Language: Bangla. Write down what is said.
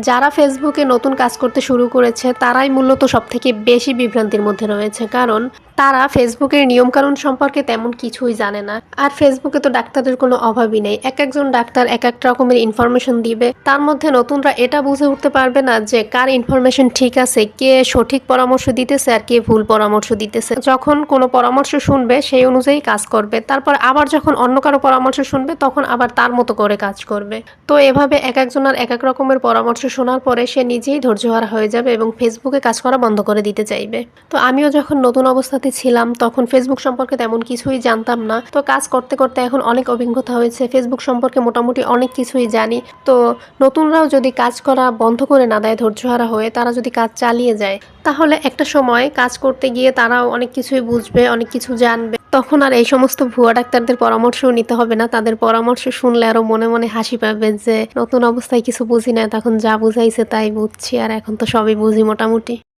যারা ফেসবুকে নতুন কাজ করতে শুরু করেছে তারাই মূলত সবথেকে বেশি বিভ্রান্তির মধ্যে রয়েছে, কারণ তারা ফেসবুকের নিয়মকানুন সম্পর্কে তেমন কিছুই জানে না। আর ফেসবুকে তো ডাক্তারদের কোনো অভাবই নেই, এক একজন ডাক্তার এক এক রকমের ইনফরমেশন দিবে। তার মধ্যে নতুনরা এটা বুঝে উঠতে পারবে না যে কার ইনফরমেশন ঠিক আছে, কে সঠিক পরামর্শ দিতেছে আর কে ভুল পরামর্শ দিতেছে। যখন কোনো পরামর্শ শুনবে সেই অনুযায়ী কাজ করবে, তারপর আবার যখন অন্য কারো পরামর্শ শুনবে তখন আবার তার মতো করে কাজ করবে। তো এভাবে এক একজনের এক এক রকমের পরামর্শ শোনার পরে সে নিজেই ধৈর্যহারা হয়ে যাবে এবং ফেসবুকে কাজ করা বন্ধ করে দিতে চাইবে। তো আমিও যখন নতুন অবস্থাতে ছিলাম তখন ফেসবুক সম্পর্কে তেমন কিছুই জানতাম না। তো কাজ করতে করতে এখন অনেক অভিজ্ঞতা হয়েছে, ফেসবুক সম্পর্কে মোটামুটি অনেক কিছুই জানি। তো নতুনরাও যদি কাজ করা বন্ধ করে না দেয় ধৈর্যহারা হয়ে, তারা যদি কাজ চালিয়ে যায়, তাহলে একটা সময় কাজ করতে গিয়ে তারাও অনেক কিছুই বুঝবে, অনেক কিছু জানবে। তখন আর এই সমস্ত ভুয়া ডাক্তারদের পরামর্শও নিতে হবে না। তাদের পরামর্শ শুনলে আরো মনে মনে হাসি পাবে যে নতুন অবস্থায় কিছু বুঝি না, তখন যা বুঝাইছে তাই বুঝছি, আর এখন তো সবই বুঝি মোটামুটি।